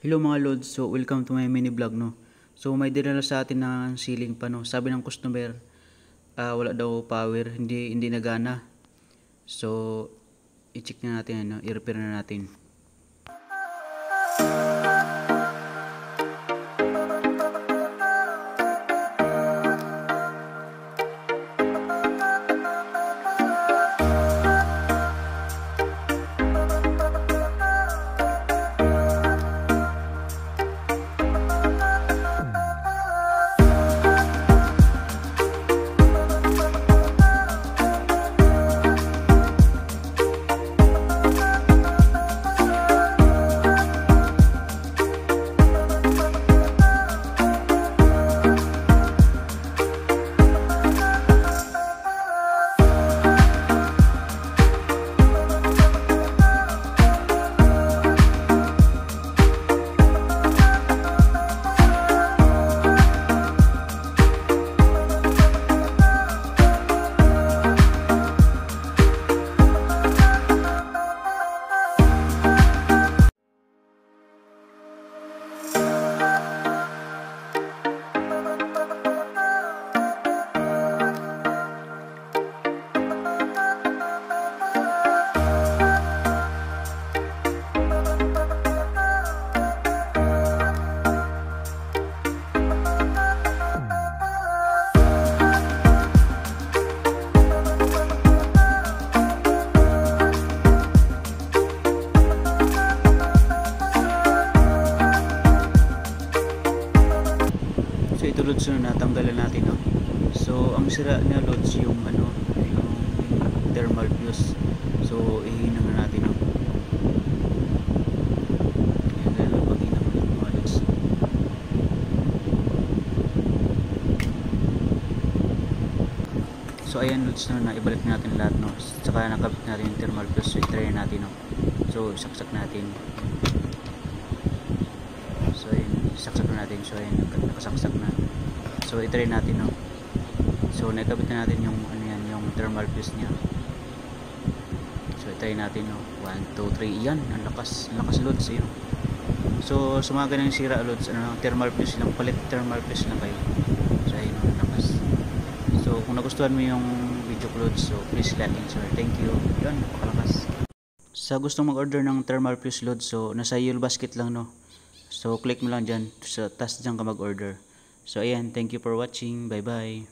Hello mga lods, so welcome to my mini vlog no. So may dinala sa atin ng ceiling pa no. Sabi ng customer, wala daw power, hindi nagana. So i-check na natin ano, i-repair na natin. So ito lods na natanggalan natin no. So ang sira niya lods yung yung thermal fuse. So ihina na natin no. Ayan ganun paghina mo yung mga lods. So ayan lods na ibalik natin lahat no. Saka nakabit natin yung thermal fuse. So i-try natin no. So saksak natin. So ayan, saksak natin. So ayan, nakasaksak na. So i-try natin no. So nakabit na natin yung yung thermal fuse niya. So i-try natin no. 1 2 3 yan, ang lakas loads yun. So sa mga ganang sira loads, thermal fuse lang, palit thermal fuse lang kayo. So ayun, ang lakas. So kung nagustuhan mo yung video ko loads, so please like and share. Thank you. Yan, napakalakas. Sa gustong mag-order ng thermal fuse loads, so nasa Yule Basket lang no. So click mo lang dyan, so tas dyan ka mag-order. So ayan, thank you for watching. Bye bye.